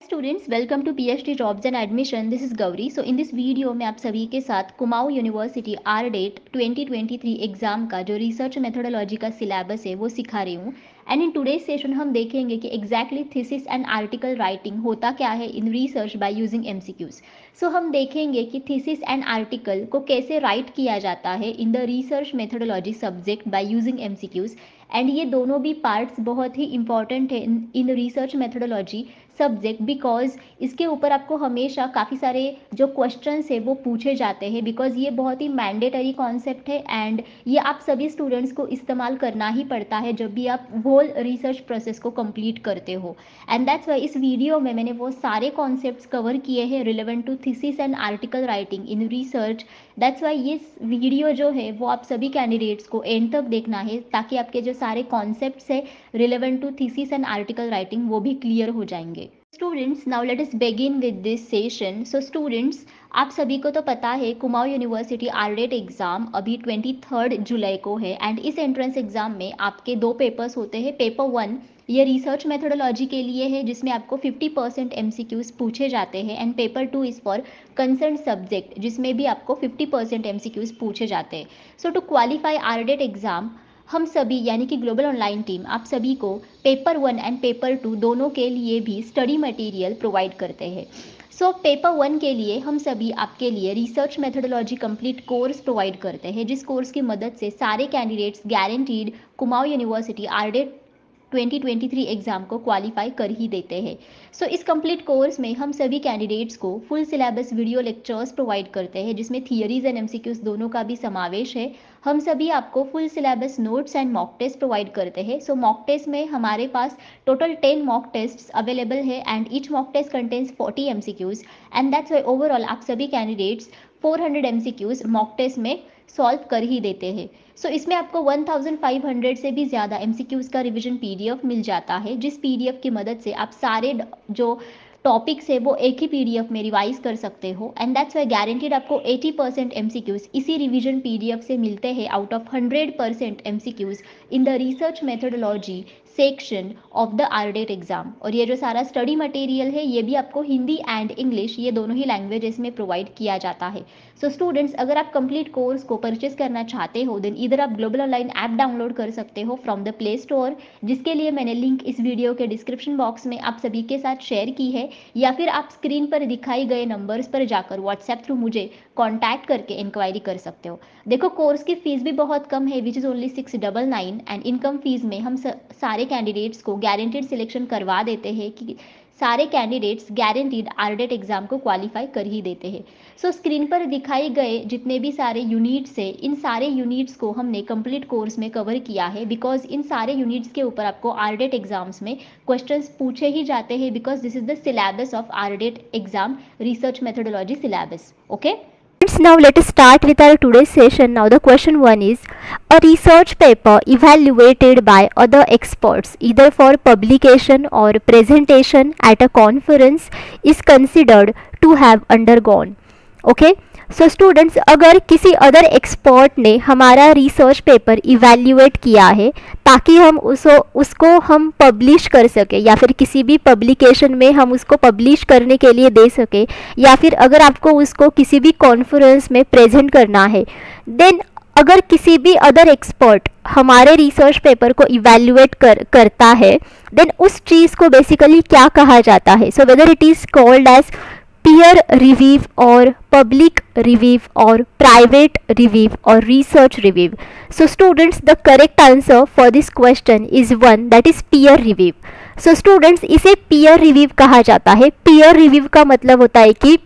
Students welcome to PhD jobs and admission. This is Gauri. So in this video में आप सभी के साथ कुमाऊं यूनिवर्सिटी आरडेट 2023 एग्जाम का जो रिसर्च मेथोडोलॉजी का सिलेबस है वो सिखा रही हूँ। एंड इन टुडेज सेशन हम देखेंगे कि exactly thesis and article writing होता क्या है in research by using MCQs. So हम देखेंगे कि थीसिस एंड आर्टिकल को कैसे राइट किया जाता है in the research methodology subject by using MCQs. And ये दोनों भी पार्ट्स बहुत ही इंपॉर्टेंट है in research methodology subject, because इसके ऊपर आपको हमेशा काफ़ी सारे जो क्वेश्चंस है वो पूछे जाते हैं, बिकॉज ये बहुत ही मैंडेटरी कॉन्सेप्ट है एंड ये आप सभी स्टूडेंट्स को इस्तेमाल करना ही पड़ता है जब भी आप होल रिसर्च प्रोसेस को कंप्लीट करते हो। एंड दैट्स वाई इस वीडियो में मैंने वो सारे कॉन्सेप्ट्स कवर किए हैं relevant to thesis and article writing in research. That's why ये वीडियो जो है वो आप सभी कैंडिडेट्स को एंड तक देखना है ताकि आपके जो सारे कॉन्सेप्ट्स है relevant to thesis and article writing वो भी क्लियर हो जाएंगे। Students now let us begin with this session. So students, आप सभी को तो पता है कुमाऊं यूनिवर्सिटी आरडेट एग्ज़ाम अभी 23 जुलाई को है एंड इस एंट्रेंस एग्ज़ाम में आपके दो पेपर्स होते हैं। पेपर 1 ये रिसर्च मेथोडोलॉजी के लिए है जिसमें आपको 50% एमसीक्यूज पूछे जाते हैं and paper 2 is for concern subject जिसमें भी आपको 50% एमसीक्यूज पूछे जाते हैं। सो टू क्वालिफाई आरडेट एग्ज़ाम हम सभी यानी कि ग्लोबल ऑनलाइन टीम आप सभी को पेपर 1 एंड पेपर 2 दोनों के लिए भी स्टडी मटेरियल प्रोवाइड करते हैं। सो पेपर 1 के लिए हम सभी आपके लिए research methodology complete course provide करते हैं, जिस कोर्स की मदद से सारे candidates guaranteed Kumaon university RDET 2023 exam को क्वालिफाई कर ही देते हैं। सो इस कंप्लीट कोर्स में हम सभी कैंडिडेट्स को full syllabus video lectures provide करते हैं जिसमें थियरीज एंड एमसीक्यूज दोनों का भी समावेश है। हम सभी आपको full syllabus notes and mock test provide करते हैं। सो मॉक टेस्ट में हमारे पास टोटल 10 मॉक टेस्ट अवेलेबल है and each mock test contains 40 MCQs and that's why overall आप सभी कैंडिडेट्स 400 एमसीक्यूज मॉक टेस्ट में सॉल्व कर ही देते हैं। सो इसमें आपको 1500 से भी ज़्यादा एमसीक्यूज का रिवीजन पीडीएफ मिल जाता है, जिस पीडीएफ की मदद से आप सारे जो टॉपिक्स है वो एक ही पीडीएफ में रिवाइज कर सकते हो एंड दैट्स वाई गारंटीड आपको 80% एमसीक्यूज इसी रिवीजन पीडीएफ से मिलते हैं out of 100% MCQs in the research methodology section of the RDET exam. और ये जो सारा स्टडी मटेरियल है ये भी आपको हिंदी एंड इंग्लिश ये दोनों ही लैंग्वेजेस में प्रोवाइड किया जाता है। सो स्टूडेंट्स, अगर आप कंप्लीट कोर्स को परचेज करना चाहते हो देन इधर आप ग्लोबल ऑनलाइन ऐप डाउनलोड कर सकते हो फ्रॉम द प्ले स्टोर, जिसके लिए मैंने लिंक इस वीडियो के डिस्क्रिप्शन बॉक्स में आप सभी के साथ शेयर की है, या फिर आप स्क्रीन पर दिखाई गए नंबर्स पर जाकर व्हाट्सएप थ्रू मुझे कॉन्टैक्ट करके इंक्वायरी कर सकते हो। देखो, कोर्स की फीस भी बहुत कम है which is only 699 and income fees में हम सारे कैंडिडेट्स को गारंटीड सिलेक्शन करवा देते हैं कि सारे कैंडिडेट्स गारंटीड आरडेट एग्जाम को क्वालिफाई कर ही देते हैं। सो स्क्रीन पर दिखाए गए जितने भी सारे यूनिट्स है इन सारे यूनिट्स को हमने कंप्लीट कोर्स में कवर किया है, बिकॉज इन सारे यूनिट्स के ऊपर आपको आरडेट एग्जाम्स में क्वेश्चंस पूछे ही जाते हैं, because this is the syllabus of RDET exam research methodology syllabus. Okay, Now let us start with our today's session. Now the question 1 is, a research paper evaluated by other experts either for publication or presentation at a conference is considered to have undergone. Okay, so students, अगर किसी other expert ने हमारा research paper evaluate किया है ताकि हम उसको हम पब्लिश कर सके या फिर किसी भी पब्लिकेशन में हम उसको पब्लिश करने के लिए दे सके, या फिर अगर आपको उसको किसी भी कॉन्फ्रेंस में प्रेजेंट करना है, देन अगर किसी भी अदर एक्सपर्ट हमारे रिसर्च पेपर को इवैल्यूएट करता है देन उस चीज़ को बेसिकली क्या कहा जाता है? So whether it is called as peer review or public review or private review or research review. So students, the correct answer for this question is one, that is peer review. So students, इसे peer review कहा जाता है। peer review का मतलब होता है कि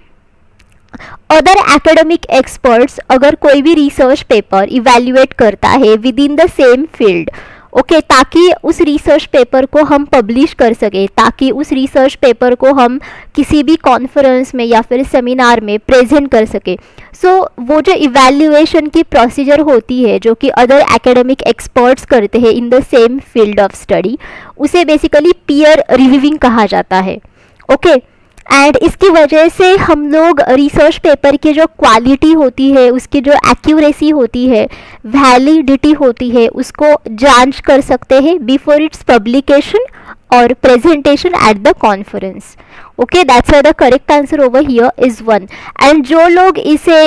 other academic experts अगर कोई भी रिसर्च पेपर इवैल्यूएट करता है with in the same field, okay, ताकि उस रिसर्च पेपर को हम पब्लिश कर सके, ताकि उस रिसर्च पेपर को हम किसी भी कॉन्फ्रेंस में या फिर सेमिनार में प्रेजेंट कर सके। सो वो जो इवैल्यूएशन की प्रोसीजर होती है जो कि अदर एकेडमिक एक्सपर्ट्स करते हैं इन the same field of study, उसे बेसिकली पीयर रिव्यूइंग कहा जाता है। ओके, एंड इसकी वजह से हम लोग रिसर्च पेपर की जो क्वालिटी होती है, उसकी जो एक्यूरेसी होती है, वैलिडिटी होती है, उसको जांच कर सकते हैं before it's publication or presentation at the conference. Okay, that's why the correct answer over here is 1. And जो लोग इसे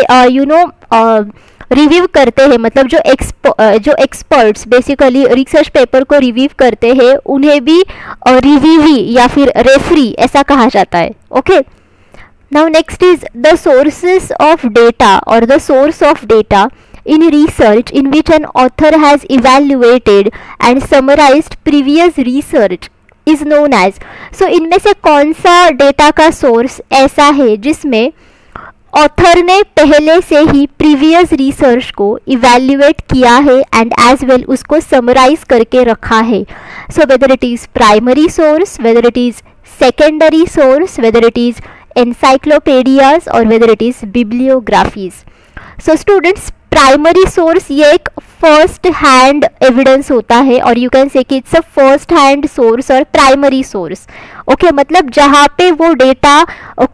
रिव्यू करते हैं, मतलब जो एक्सपर्ट्स बेसिकली रिसर्च पेपर को रिव्यू करते हैं, उन्हें भी रिव्यूवी या फिर रेफरी ऐसा कहा जाता है. Okay, now next is the sources of data और the source of data in research in which an author has evaluated and summarized previous research is known as. So इनमें से कौन सा डेटा का सोर्स ऐसा है जिसमें ऑथर ने पहले से ही प्रीवियस रिसर्च को इवैल्यूएट किया है एंड एज वेल उसको समराइज करके रखा है. So whether it is primary source, whether it is secondary source, whether it is encyclopedias और whether it is bibliographies. So students, primary source ये एक फर्स्ट हैंड एविडेंस होता है और यू कैन से कि it's a first hand source और primary source. Okay, मतलब जहाँ पे वो डेटा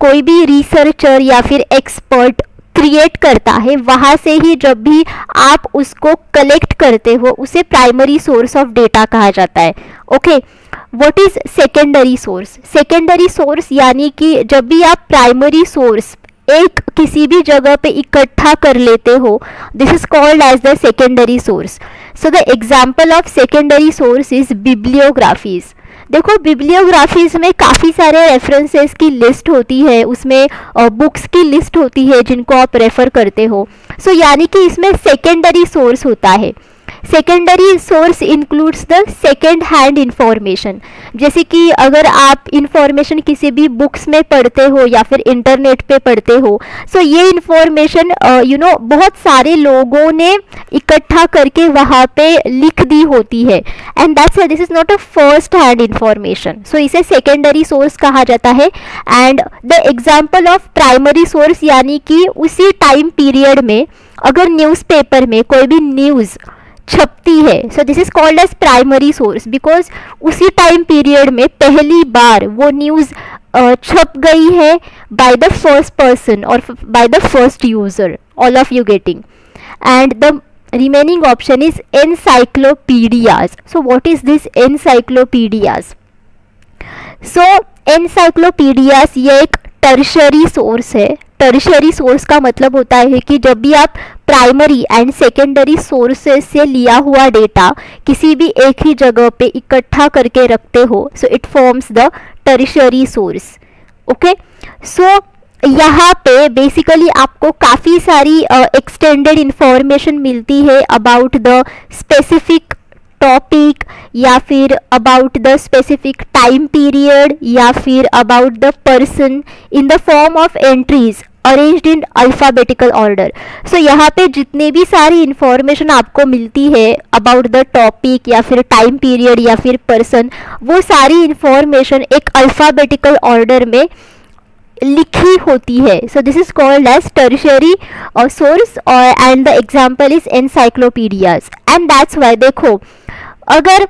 कोई भी रिसर्चर या फिर एक्सपर्ट क्रिएट करता है, वहाँ से ही जब भी आप उसको कलेक्ट करते हो उसे प्राइमरी सोर्स ऑफ डेटा कहा जाता है. Okay, what is secondary source? Secondary source यानी कि जब भी आप प्राइमरी सोर्स एक किसी भी जगह पे इकट्ठा कर लेते हो, this is called as the secondary source. So the example of secondary source is bibliographies. देखो, बिब्लियोग्राफीज में काफ़ी सारे रेफरेंसेस की लिस्ट होती है, उसमें बुक्स की लिस्ट होती है जिनको आप रेफर करते हो. सो यानी कि इसमें सेकेंडरी सोर्स होता है. Secondary source includes the second hand information. जैसे कि अगर आप इंफॉर्मेशन किसी भी बुक्स में पढ़ते हो या फिर इंटरनेट पे पढ़ते हो, सो ये इंफॉर्मेशन बहुत सारे लोगों ने इकट्ठा करके वहाँ पे लिख दी होती है and that's why this is not a first hand information. So इसे सेकेंडरी सोर्स कहा जाता है. And the example of primary source यानी कि उसी टाइम पीरियड में अगर न्यूज़पेपर में कोई भी न्यूज़ छपती है, so this is called as primary source because उसी टाइम पीरियड में पहली बार वो न्यूज़ छप गई है बाय द फर्स्ट पर्सन और by the first user. All of you getting? And the remaining option is encyclopedias. So what is this encyclopedias? So encyclopedias ये एक टर्शरी सोर्स है. टर्शरी सोर्स का मतलब होता है कि जब भी आप प्राइमरी एंड सेकेंडरी सोर्सेस से लिया हुआ डेटा किसी भी एक ही जगह पे इकट्ठा करके रखते हो, so it forms the tertiary source. Okay, so यहाँ पे बेसिकली आपको काफ़ी सारी एक्सटेंडेड इंफॉर्मेशन मिलती है अबाउट द स्पेसिफिक टॉपिक या फिर about the specific time period या फिर about the person in the form of entries arranged in alphabetical order. So यहाँ पे जितनी भी सारी इंफॉर्मेशन आपको मिलती है अबाउट द टॉपिक या फिर टाइम पीरियड या फिर पर्सन, वो सारी इंफॉर्मेशन एक अल्फ़ाबेटिकल ऑर्डर में लिखी होती है. So this is called as tertiary source and the example is encyclopedias. And that's why देखो, अगर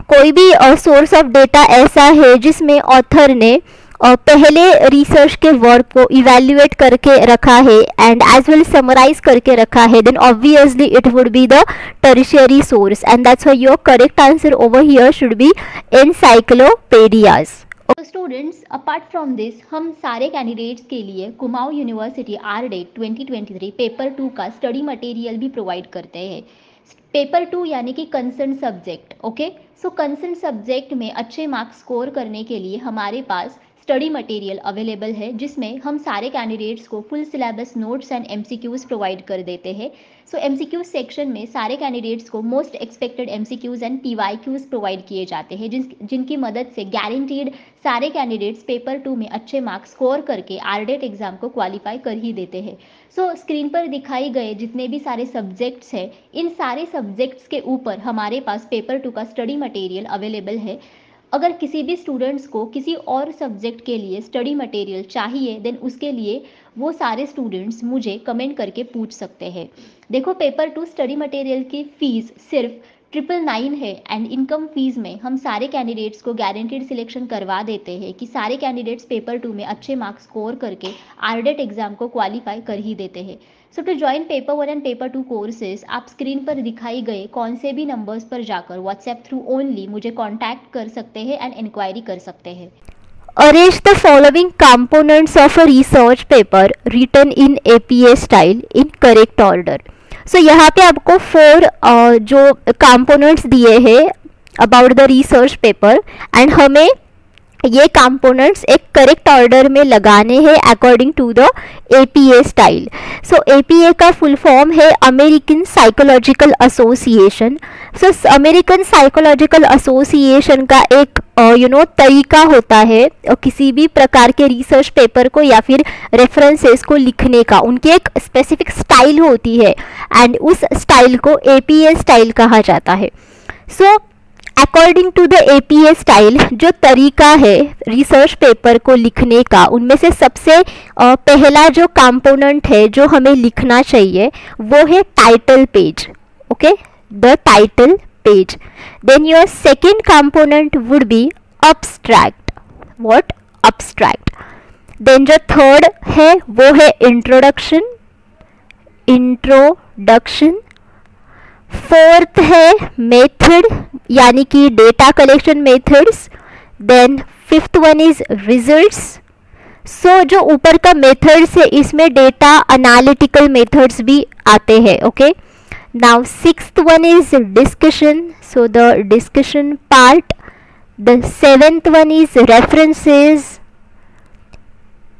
कोई भी सोर्स ऑफ डेटा ऐसा है जिसमें ऑथर ने पहले रिसर्च के वर्क को इवैल्यूएट करके रखा है एंड एज वेल समराइज करके रखा है, then obviously it would be the tertiary source and that's why your correct answer over here should be encyclopedias. तो स्टूडेंट्स, अपार्ट फ्रॉम दिस हम सारे कैंडिडेट्स के लिए कुमाऊं यूनिवर्सिटी आरडेट 2023 पेपर 2 का study material भी प्रोवाइड करते हैं. पेपर 2 यानी कि कंसर्न सब्जेक्ट. ओके, सो कंसर्न सब्जेक्ट में अच्छे मार्क्स स्कोर करने के लिए हमारे पास स्टडी मटेरियल अवेलेबल है जिसमें हम सारे कैंडिडेट्स को full syllabus notes and MCQs provide कर देते हैं. सो एमसीक्यूज़ सेक्शन में सारे कैंडिडेट्स को most expected MCQs and PYQs provide किए जाते हैं जिनकी मदद से गारंटीड सारे कैंडिडेट्स पेपर 2 में अच्छे मार्क्स स्कोर करके आरडेट एग्जाम को क्वालिफाई कर ही देते हैं. सो स्क्रीन पर दिखाई गए जितने भी सारे सब्जेक्ट्स हैं, इन सारे सब्जेक्ट्स के ऊपर हमारे पास पेपर 2 का स्टडी मटेरियल अवेलेबल है. अगर किसी भी स्टूडेंट्स को किसी और सब्जेक्ट के लिए स्टडी मटेरियल चाहिए, देन उसके लिए वो सारे स्टूडेंट्स मुझे कमेंट करके पूछ सकते हैं. देखो, पेपर 2 स्टडी मटेरियल की फ़ीस सिर्फ 999 है एंड इनकम फीस में हम सारे कैंडिडेट्स को गारंटीड सिलेक्शन करवा देते हैं कि सारे कैंडिडेट्स पेपर 2 में अच्छे मार्क्स स्कोर करके आरडेट एग्जाम को क्वालिफाई कर ही देते हैं। सो टू ज्वाइन पेपर 1 एंड पेपर 2 कोर्सेज आप स्क्रीन पर दिखाई गए कौन से भी नंबर्स पर जाकर व्हाट्सएप थ्रू ओनली मुझे कॉन्टैक्ट कर सकते हैं एंड इंक्वायरी कर सकते हैं। Arrange the following components of a research paper written in APA style in correct order. So यहाँ पे आपको 4 जो components दिए हैं about the research paper and हमें ये कंपोनेंट्स एक करेक्ट ऑर्डर में लगाने हैं according to the APA style. So APA का फुल फॉर्म है American psychological association. So American psychological association का एक तरीका होता है किसी भी प्रकार के रिसर्च पेपर को या फिर रेफरेंसेस को लिखने का, उनकी एक स्पेसिफिक स्टाइल होती है एंड उस स्टाइल को APA स्टाइल कहा जाता है। So according to the APA style जो तरीका है रिसर्च पेपर को लिखने का, उनमें से सबसे पहला जो कंपोनेंट है जो हमें लिखना चाहिए वो है title page. Okay, the title page. Then your second component would be abstract. What? Abstract. Then जो थर्ड है वो है इंट्रोडक्शन। इंट्रोडक्शन। फोर्थ है मेथड यानी कि data collection methods. Then fifth one is results. So जो ऊपर का मेथड्स है इसमें डेटा एनालिटिकल मेथड्स भी आते हैं। Okay, now sixth one is discussion, so the discussion part. The seventh one is references.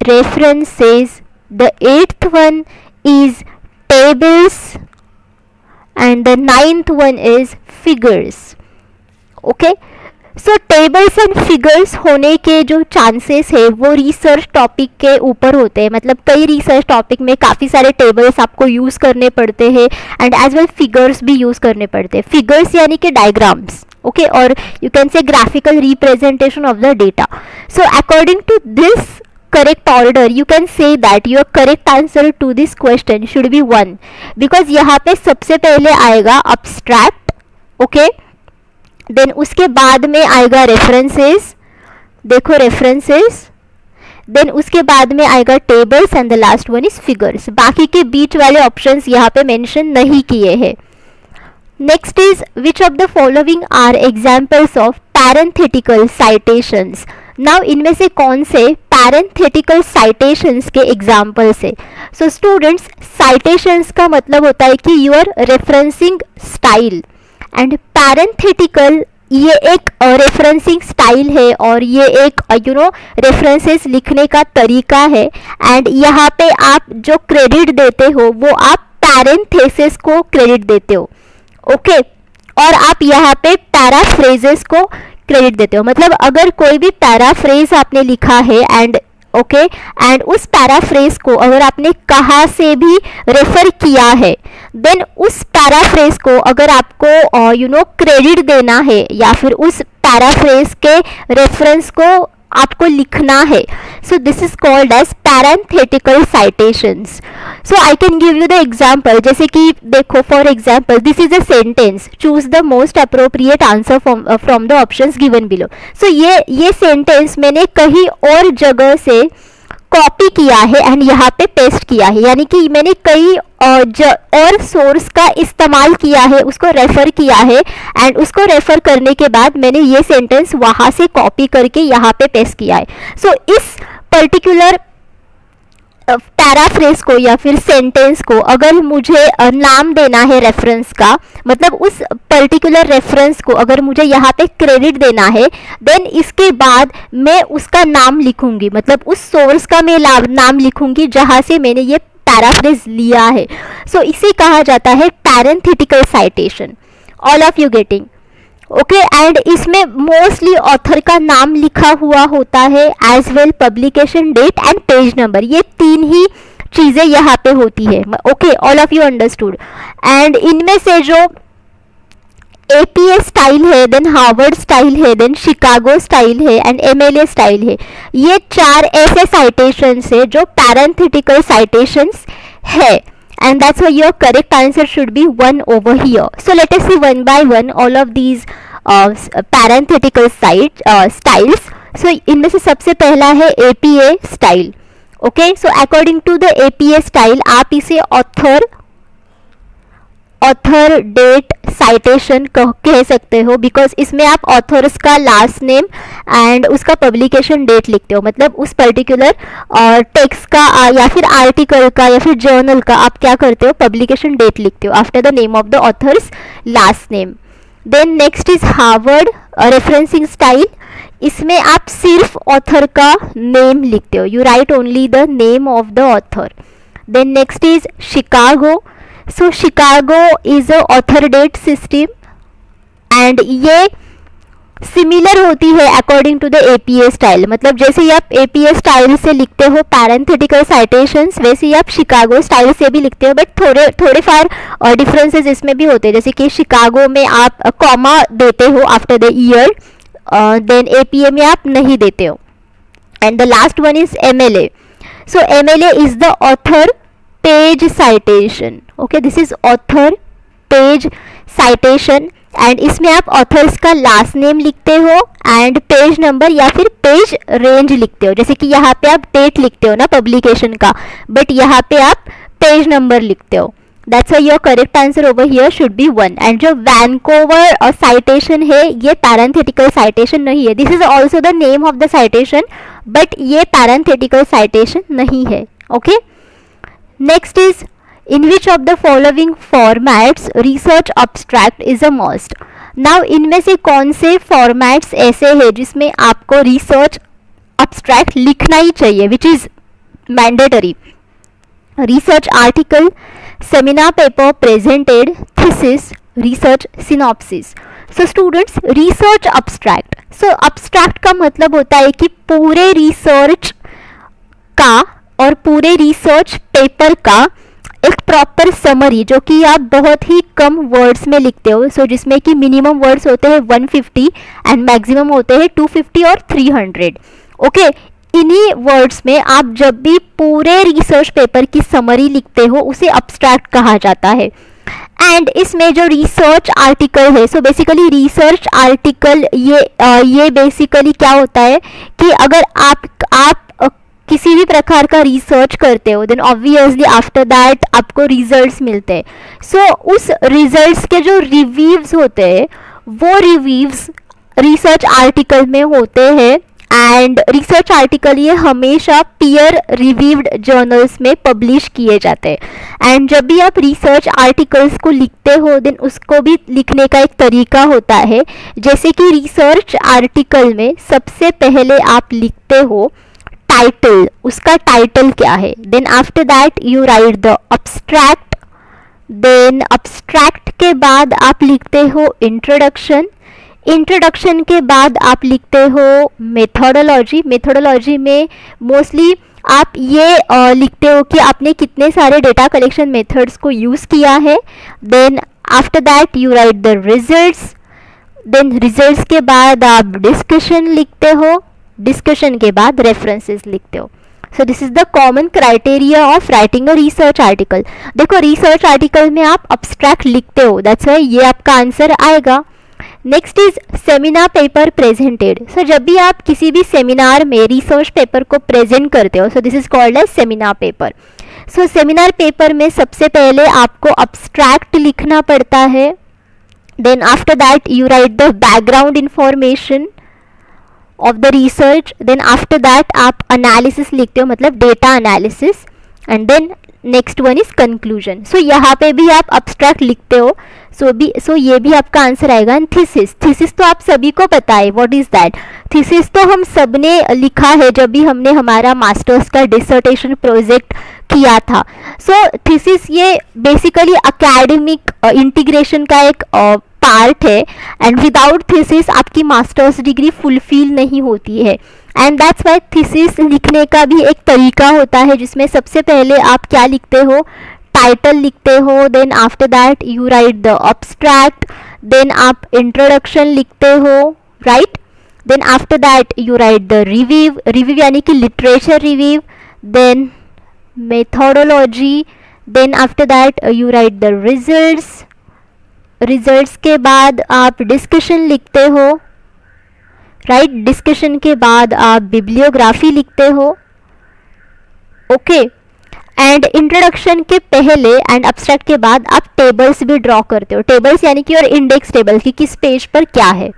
References. The eighth one is tables and the ninth one is figures. Okay, so tables and figures होने के जो chances है वो research topic के ऊपर होते हैं। मतलब कई रिसर्च टॉपिक में काफ़ी सारे टेबल्स आपको यूज़ करने पड़ते हैं एंड एज वेल फिगर्स भी यूज़ करने पड़ते हैं। फिगर्स यानी कि डायग्राम्स। ओके, और you can say graphical representation of the data. So according to this correct order you can say that your correct answer to this question should be 1 because यहाँ पे सबसे पहले आएगा abstract। ओके, देन उसके बाद में आएगा रेफरेंसेस। देखो रेफरेंसेस। देन उसके बाद में आएगा tables and the last one is figures. बाकी के बीच वाले ऑप्शंस यहाँ पे मेंशन नहीं किए हैं। Next is which of the following are examples of parenthetical citations. Now इनमें से कौन से पैरेंथेटिकल साइटेशंस के एग्जाम्पल्स है? सो स्टूडेंट्स, साइटेशंस का मतलब होता है कि your referencing style and parenthetical ये एक रेफरेंसिंग स्टाइल है और ये एक रेफरेंसेस लिखने का तरीका है एंड यहाँ पे आप जो क्रेडिट देते हो वो आप पैरेंथेसिस को क्रेडिट देते हो। ओके, और आप यहाँ पे पैराफ्रेजेस को क्रेडिट देते हो। मतलब अगर कोई भी पैराफ्रेज आपने लिखा है एंड एंड उस पैराफ्रेज को अगर आपने कहाँ से भी रेफर किया है देन उस पैराफ्रेज को अगर आपको क्रेडिट देना है या फिर उस पैराफ्रेज के रेफरेंस को आपको लिखना है। So this is called as parenthetical citations. So I can give you the example, जैसे कि देखो for example this is a sentence, choose the most appropriate answer from the options given below. So ये sentence मैंने कहीं और जगह से copy किया है एंड यहाँ पे पेस्ट किया है, यानी कि मैंने कई और सोर्स का इस्तेमाल किया है, उसको रेफर किया है एंड उसको रेफर करने के बाद मैंने ये सेंटेंस वहाँ से कॉपी करके यहाँ पे पेस्ट किया है। सो इस पर्टिकुलर पैराफ्रेज को या फिर सेंटेंस को अगर मुझे नाम देना है रेफरेंस का, मतलब उस पर्टिकुलर रेफरेंस को अगर मुझे यहाँ पे क्रेडिट देना है देन इसके बाद मैं उसका नाम लिखूंगी, मतलब उस सोर्स का मैं नाम लिखूंगी जहाँ से मैंने ये पैराफ्रेज लिया है। सो इसे कहा जाता है parenthetical citation. All of you getting? Okay, and इसमें मोस्टली ऑथर का नाम लिखा हुआ होता है as well publication date and page number, ये तीन ही चीज़ें यहाँ पे होती है। Okay, all of you understood? And इनमें से जो APA स्टाइल है, देन हार्वर्ड स्टाइल है, देन शिकागो स्टाइल है एंड MLA स्टाइल है, ये चार ऐसे साइटेशंस है जो पैरेंथेटिकल साइटेशंस है and that's why your correct answer should be 1 over here. So let us see one by one all of these parenthetical styles. So इनमें से सबसे पहला है APA style. Okay, so according to the APA style आप इसे author date citation कह सकते हो, बिकॉज इसमें आप ऑथर्स का लास्ट नेम एंड उसका पब्लिकेशन डेट लिखते हो. मतलब उस पर्टिकुलर टेक्स्ट का या फिर आर्टिकल का या फिर जर्नल का आप क्या करते हो, पब्लिकेशन डेट लिखते हो after the name of the author's last name. Then next is Harvard referencing style. इसमें आप सिर्फ ऑथर का नेम लिखते हो, you write only the name of the author. Then next is Chicago. So Chicago is a author date system and ये similar होती है according to the APA style. मतलब जैसे ही आप APA स्टाइल से लिखते हो पैरेंथेटिकल साइटेशंस, वैसे ही आप शिकागो स्टाइल से भी लिखते हो, बट थोड़े फार डिफरेंसेस इसमें भी होते हैं. जैसे कि शिकागो में आप कॉमा देते हो after the year, then APA में आप नहीं देते हो. And the last one is MLA. So MLA is the author page citation. Okay, this is author page citation and इसमें आप ऑथर्स का लास्ट नेम लिखते हो एंड पेज नंबर या फिर पेज रेंज लिखते हो. जैसे कि यहाँ पे आप डेट लिखते हो ना पब्लिकेशन का, बट यहाँ पे आप पेज नंबर लिखते हो. That's why your correct answer over here should B 1. And जो वैनकोवर और साइटेशन है ये पैरेंथेटिकल साइटेशन नहीं है. This is also the name of the citation, but ये पैरेंथेटिकल साइटेशन नहीं है. Okay, next is in which of the following formats research abstract is a must. now इनमें से कौन से formats ऐसे हैं जिसमें आपको research abstract लिखना ही चाहिए, which is mandatory. research article, seminar paper presented, thesis, research synopsis. so students, research abstract, so abstract का मतलब होता है कि पूरे research का और पूरे research paper का एक प्रॉपर समरी जो कि आप बहुत ही कम वर्ड्स में लिखते हो. सो जिसमें कि मिनिमम वर्ड्स होते हैं 150 एंड मैक्सिमम होते हैं 250 और 300. ओके, इन्हीं वर्ड्स में आप जब भी पूरे रिसर्च पेपर की समरी लिखते हो उसे अब्स्ट्रैक्ट कहा जाता है. एंड इसमें जो रिसर्च आर्टिकल है, सो बेसिकली रिसर्च आर्टिकल ये बेसिकली क्या होता है कि अगर आप किसी भी प्रकार का रिसर्च करते हो देन ऑब्वियसली आफ्टर दैट आपको रिजल्ट्स मिलते हैं. सो उस रिजल्ट्स के जो रिव्यूज होते हैं वो रिव्यूज रिसर्च आर्टिकल में होते हैं. एंड रिसर्च आर्टिकल ये हमेशा पीयर रिव्यूड जर्नल्स में पब्लिश किए जाते हैं. एंड जब भी आप रिसर्च आर्टिकल्स को लिखते हो देन उसको भी लिखने का एक तरीका होता है. जैसे कि रिसर्च आर्टिकल में सबसे पहले आप लिखते हो टाइटल, उसका टाइटल क्या है. Then after that you write the abstract. Then abstract के बाद आप लिखते हो इंट्रोडक्शन. इंट्रोडक्शन के बाद आप लिखते हो मेथोडोलॉजी. मेथोडोलॉजी में मोस्टली आप ये लिखते हो कि आपने कितने सारे डेटा कलेक्शन मेथड्स को यूज़ किया है. Then after that you write the results. Then results के बाद आप डिस्कशन लिखते हो. डिस्कशन के बाद रेफरेंसेस लिखते हो. So this is the common criteria of writing a research article. देखो रिसर्च आर्टिकल में आप अब्स्ट्रैक्ट लिखते हो, दैट्स व्हाई ये आपका आंसर आएगा. Next is seminar paper presented. So जब भी आप किसी भी सेमिनार में रिसर्च पेपर को प्रेजेंट करते हो, so this is called as seminar paper. So seminar paper में सबसे पहले आपको अब्स्ट्रैक्ट लिखना पड़ता है. Then after that you write the background information of the research. Then after that आप एनालिसिस लिखते हो, मतलब data analysis. And then next one is conclusion. So यहाँ पे भी आप अब्स्ट्रैक्ट लिखते हो. सो ये भी आपका आंसर आएगा. एंड थीसिस, थीसिस तो आप सभी को पता है व्हाट इज दैट. थीसिस तो हम सब ने लिखा है जब भी हमने हमारा मास्टर्स का डिसर्टेशन प्रोजेक्ट किया था. सो थीसिस ये बेसिकली एकेडमिक इंटीग्रेशन का एक पार्ट है. एंड विदाउट थीसिस आपकी मास्टर्स डिग्री फुलफिल नहीं होती है. एंड दैट्स वाई थीसिस लिखने का भी एक तरीका होता है जिसमें सबसे पहले आप क्या लिखते हो, टाइटल लिखते हो. Then after that you write the abstract. Then आप इंट्रोडक्शन लिखते हो, right. Then after that you write the review. Review यानी कि literature review. Then methodology. Then after that you write the results के बाद आप डिस्कशन लिखते हो, राइट, डिस्कशन के बाद आप बिब्लियोग्राफी लिखते हो, ओके, एंड इंट्रोडक्शन के पहले एंड अब्स्ट्रैक्ट के बाद आप टेबल्स भी ड्रॉ करते हो, टेबल्स यानी कि और इंडेक्स टेबल कि किस पेज पर क्या है.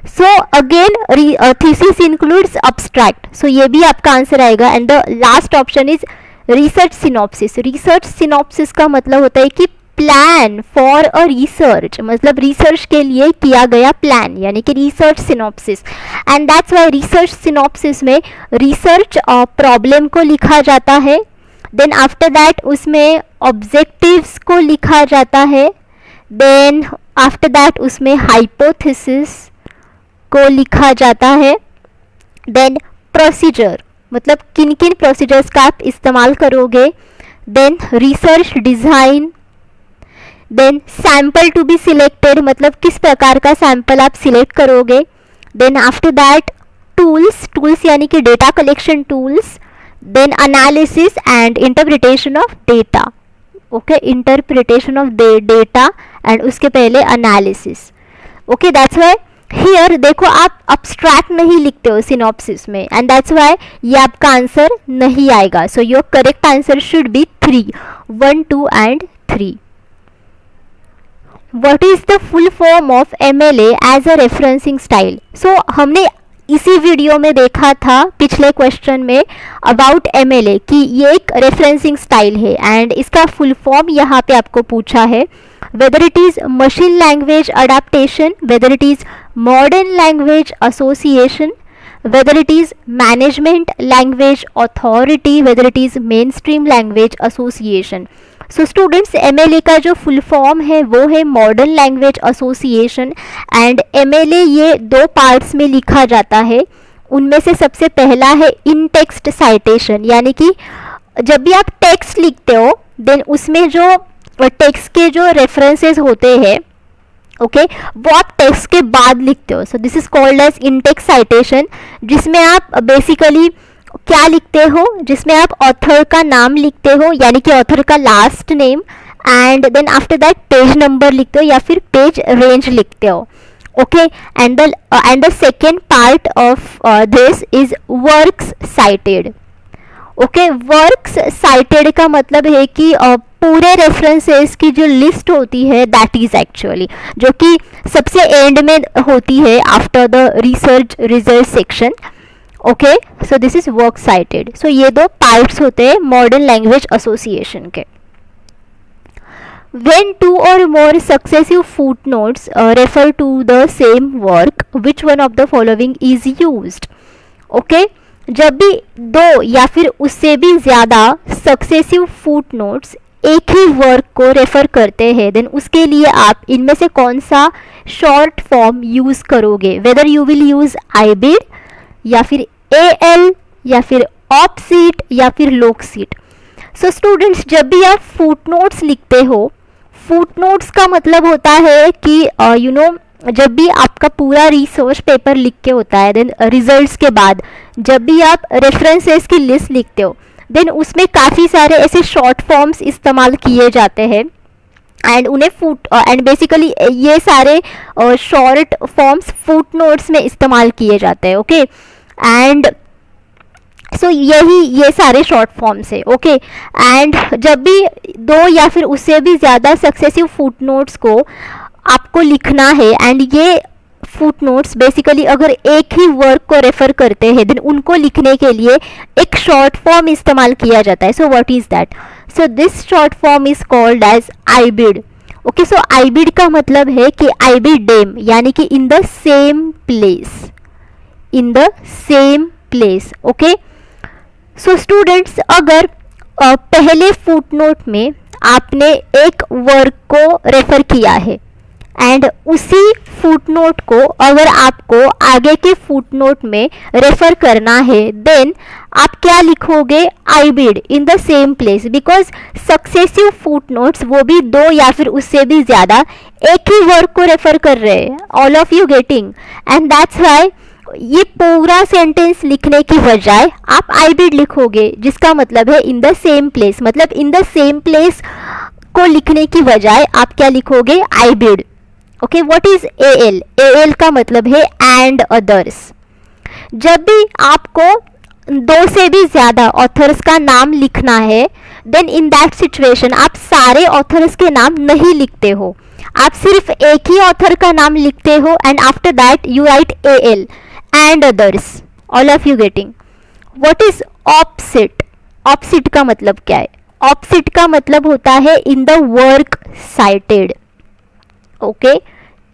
So again thesis includes abstract, so ये भी आपका आंसर आएगा. And the last option is research synopsis. Research synopsis का मतलब होता है कि प्लान फॉर अ रिसर्च, मतलब रिसर्च के लिए किया गया प्लान, यानी कि research synopsis. And that's why research synopsis में रिसर्च प्रॉब्लम को लिखा जाता है, देन आफ्टर दैट उसमें ऑब्जेक्टिव्स को लिखा जाता है, देन आफ्टर दैट उसमें हाइपोथेसिस को लिखा जाता है, देन प्रोसीजर मतलब किन किन प्रोसीजर्स का आप इस्तेमाल करोगे, then research design, then sample to be selected मतलब किस प्रकार का सैंपल आप सिलेक्ट करोगे, देन आफ्टर दैट टूल्स यानी कि data collection tools, then analysis and interpretation of data, okay, interpretation of data and उसके पहले analysis, okay. That's why here देखो आप अब्स्ट्रैक्ट नहीं लिखते हो सिनॉप्सिस में, एंड दैट्स वाई ये आपका आंसर नहीं आएगा. So your correct answer should be 3, 1, 2 and 3. What is the full form of MLA as a referencing style? So हमने इसी वीडियो में देखा था पिछले क्वेश्चन में अबाउट MLA कि ये एक रेफरेंसिंग स्टाइल है, एंड इसका फुल फॉर्म यहाँ पे आपको पूछा है. Weather it is machine language adaptation, weather it is modern language association, whether it is management language authority, whether it is mainstream language association. So students MLA का जो full form है वो है modern language association, and MLA ये 2 parts में लिखा जाता है. उनमें से सबसे पहला है इन टेक्स्ट साइटेशन, यानी कि जब भी आप टेक्स्ट लिखते हो देन उसमें जो टेक्स्ट के जो रेफरेंसेस होते हैं, ओके, वो आप टेक्स्ट के बाद लिखते हो. So this is called as in text citation, जिसमें आप बेसिकली क्या लिखते हो, जिसमें आप ऑथर का नाम लिखते हो यानी कि ऑथर का last name, and then after that page number लिखते हो या फिर पेज रेंज लिखते हो, okay. And the second part of this is works cited, okay. Works cited का मतलब है कि पूरे रेफरेंसेस की जो लिस्ट होती है दैट इज एक्चुअली जो कि सबसे एंड में होती है after the research result section, okay. So this is work cited. So ये 2 पार्ट्स होते हैं मॉडर्न लैंग्वेज एसोसिएशन के. When 2 or more successive footnotes refer to the same work, which one of the following is used? Okay, जब भी 2 या फिर उससे भी ज़्यादा सक्सेसिव फुटनोट्स एक ही वर्क को रेफर करते हैं, देन उसके लिए आप इनमें से कौन सा शॉर्ट फॉर्म यूज़ करोगे. वेदर यू विल यूज़ आईबिड या फिर AL या फिर ऑप सीट या फिर लोक सीट. सो स्टूडेंट्स जब भी आप फुटनोट्स लिखते हो, फुटनोट्स का मतलब होता है कि यू नो जब भी आपका पूरा रिसर्च पेपर लिख के होता है, देन रिजल्ट्स के बाद जब भी आप रेफरेंसेस की लिस्ट लिखते हो, देन उसमें काफ़ी सारे ऐसे शॉर्ट फॉर्म्स इस्तेमाल किए जाते हैं, एंड उन्हें एंड बेसिकली ये सारे शॉर्ट फॉर्म्स फुटनोट्स में इस्तेमाल किए जाते हैं, ओके. एंड सो ये सारे शॉर्ट फॉर्म्स है, ओके. एंड जब भी 2 या फिर उससे भी ज़्यादा सक्सेसिव फुटनोट्स को आपको लिखना है, एंड ये फुटनोट्स बेसिकली अगर एक ही वर्क को रेफर करते हैं, देन उनको लिखने के लिए एक शॉर्ट फॉर्म इस्तेमाल किया जाता है. So what is that? So this short form is called as ibid, okay. So ibid का मतलब है कि आईबिडेम यानी कि in the same place, in the same place, okay. So students अगर पहले फुटनोट में आपने एक वर्क को रेफर किया है, एंड उसी फुटनोट को अगर आपको आगे के फुटनोट में रेफर करना है, देन आप क्या लिखोगे? Ibid in the same place, because successive footnotes वो भी 2 या फिर उससे भी ज़्यादा एक ही वर्क को रेफर कर रहे हैं. All of you getting? And that's why ये पूरा सेंटेंस लिखने की बजाय आप आई बिड लिखोगे, जिसका मतलब है इन द सेम प्लेस। मतलब इन द सेम प्लेस को लिखने की बजाय आप क्या लिखोगे, ibid. Okay, what is L? L का मतलब है एंड अदर्स। जब भी आपको दो से भी ज्यादा ऑथर्स का नाम लिखना है, देन इन दैट सिचुएशन आप सारे ऑथर्स के नाम नहीं लिखते हो, आप सिर्फ एक ही ऑथर का नाम लिखते हो, and after that you write al and others. All of you getting? What is opposite? Opposite का मतलब क्या है? ऑपोजिट का मतलब होता है in the work cited. Okay,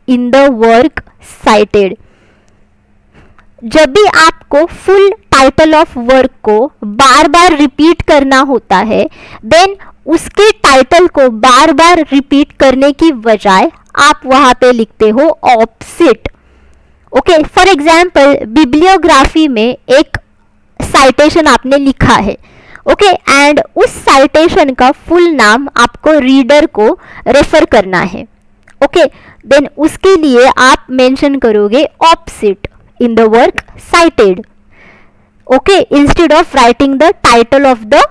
in the work cited. जब भी आपको फुल टाइटल ऑफ वर्क को बार बार रिपीट करना होता है, देन उसके टाइटल को बार बार रिपीट करने की बजाय आप वहां पे लिखते हो opposite. Okay, for example bibliography में एक साइटेशन आपने लिखा है, ओके, एंड उस साइटेशन का फुल नाम आपको रीडर को रेफर करना है। ओके, देन उसके लिए आप मेंशन करोगे opposite in the work cited, okay, instead of writing the title of the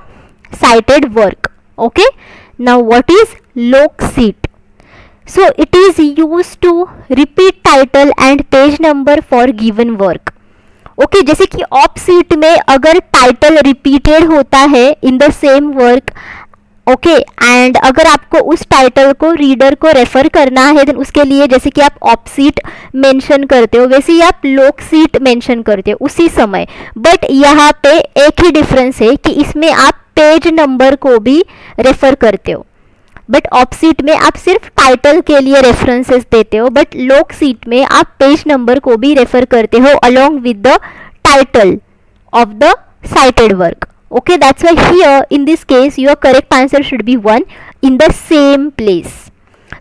cited work. Okay, now what is log seat? So it is used to repeat title and page number for given work. Okay, जैसे कि op seat में अगर title repeated होता है in the same work, okay, and अगर आपको उस title को रीडर को रेफर करना है, देन उसके लिए जैसे कि आप ऑप सीट मेंशन करते हो, वैसे ही आप लोग सीट मेंशन करते हो उसी समय। बट यहाँ पे एक ही डिफरेंस है कि इसमें आप पेज नंबर को भी रेफर करते हो, बट ऑप सीट में आप सिर्फ टाइटल के लिए रेफरेंसेस देते हो, बट लोग सीट में आप पेज नंबर को भी रेफर करते हो along with the title of the cited work. Okay, that's why here in this case your correct answer should be 1, in the same place.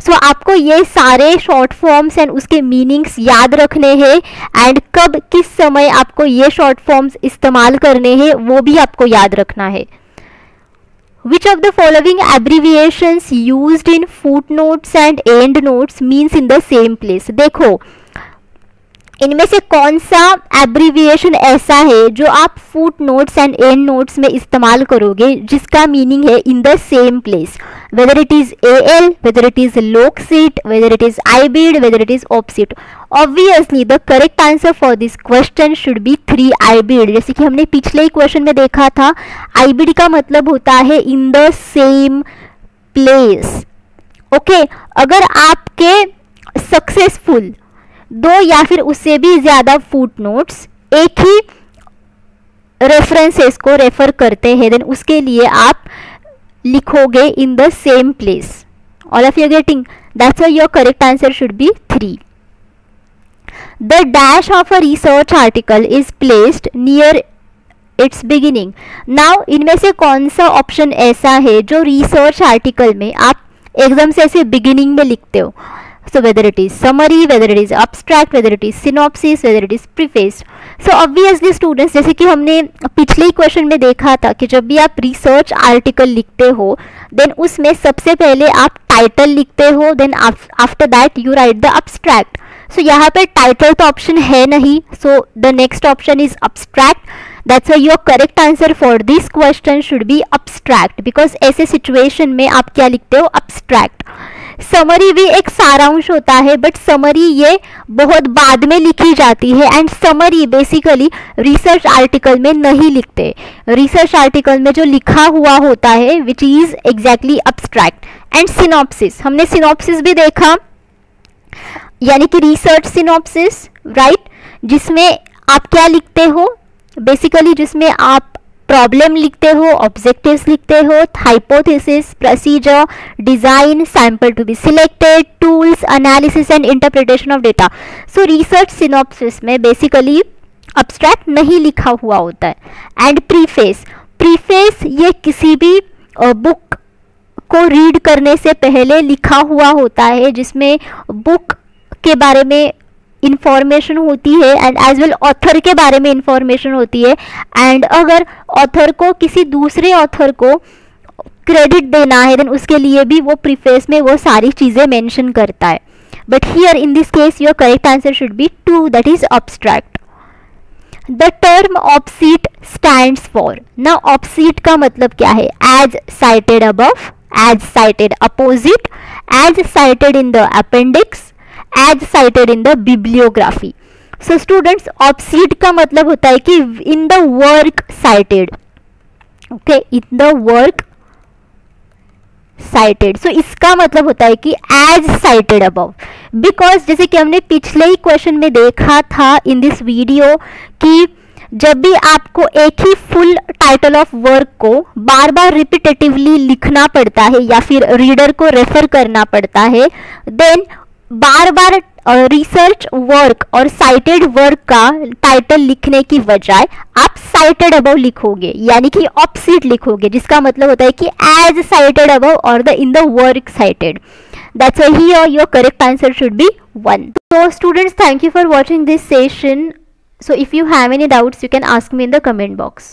So आपको ये सारे शॉर्ट फॉर्म्स एंड उसके meanings याद रखने हैं, एंड कब किस समय आपको ये शॉर्ट फॉर्म्स इस्तेमाल करने हैं वो भी आपको याद रखना है। Which of the following abbreviations used in footnotes and endnotes means in the same place? देखो इनमें से कौन सा एब्रीविएशन ऐसा है जो आप footnotes and endnotes में इस्तेमाल करोगे जिसका मीनिंग है in the same place, whether it is L, whether it is loc cit, whether it is ibid, whether it is opposite. Obviously the correct answer for this question should be 3 ibid. जैसे कि हमने पिछले ही question में देखा था, आई बीड का मतलब होता है in the same place. Okay, अगर आपके सक्सेसफुल 2 या फिर उससे भी ज्यादा फुट नोट्स एक ही रेफरेंसेस को रेफर करते हैं, देन उसके लिए आप लिखोगे इन the same place. All of you getting? That's why your correct answer should be 3. The dash of a research article is placed near its beginning. Now इनमें से कौन सा ऑप्शन ऐसा है जो रिसर्च आर्टिकल में आप एकदम से ऐसे बिगिनिंग में लिखते हो? So whether it is summary, whether it is abstract, whether it is synopsis, whether it is preface. So obviously students, जैसे कि हमने पिछले क्वेश्चन में देखा था कि जब भी आप रिसर्च आर्टिकल लिखते हो, देन उसमें सबसे पहले आप टाइटल लिखते हो, then after that you write the abstract. So यहाँ पे टाइटल तो ऑप्शन है नहीं, so the next option is abstract. That's why your correct answer for this question should be abstract, because ऐसे सिचुएशन में आप क्या लिखते हो? abstract. समरी भी एक सारांश होता है, बट समरी ये बहुत बाद में लिखी जाती है, and summary basically research article में नहीं लिखते। रिसर्च आर्टिकल में जो लिखा हुआ होता है which is exactly abstract. And synopsis, हमने सिनॉप्सिस भी देखा, यानी कि रिसर्च सिनॉप्सिस, राइट, जिसमें आप क्या लिखते हो? बेसिकली जिसमें आप प्रॉब्लम लिखते हो, ऑब्जेक्टिव्स लिखते हो, hypothesis, procedure, design, sample to be selected, tools, analysis and interpretation of data. So research synopsis में बेसिकली अब्स्ट्रैक्ट नहीं लिखा हुआ होता है। एंड प्रीफेस, प्रीफेस ये किसी भी बुक को रीड करने से पहले लिखा हुआ होता है, जिसमें बुक के बारे में इंफॉर्मेशन होती है एंड एज वेल ऑथर के बारे में इंफॉर्मेशन होती है, एंड अगर ऑथर को किसी दूसरे ऑथर को क्रेडिट देना है देन उसके लिए भी वो प्रीफेस में वो सारी चीज़ें मेंशन करता है। But here in this case your correct answer should be 2, that is abstract. The term op cit stands for. ना ऑप्सीट का मतलब क्या है? As cited above, as cited opposite, as cited in the appendix, as cited in the bibliography. So students, op cit का मतलब होता है कि in the work cited, okay, in the work cited. So इसका मतलब होता है कि एज साइटेड अबव, बिकॉज जैसे कि हमने पिछले ही क्वेश्चन में देखा था इन दिस वीडियो कि जब भी आपको एक ही फुल टाइटल ऑफ वर्क को बार बार रिपीटेटिवली लिखना पड़ता है या फिर रीडर को रेफर करना पड़ता है, देन बार बार रिसर्च वर्क और साइटेड वर्क का टाइटल लिखने की बजाय आप साइटेड अबव लिखोगे, यानी कि ऑप्सीट लिखोगे, जिसका मतलब होता है कि एज साइटेड अबव और the in the work cited. That's why here your correct answer should be 1. So students, thank you for watching this session. So if you have any doubts, you can ask me in the comment box.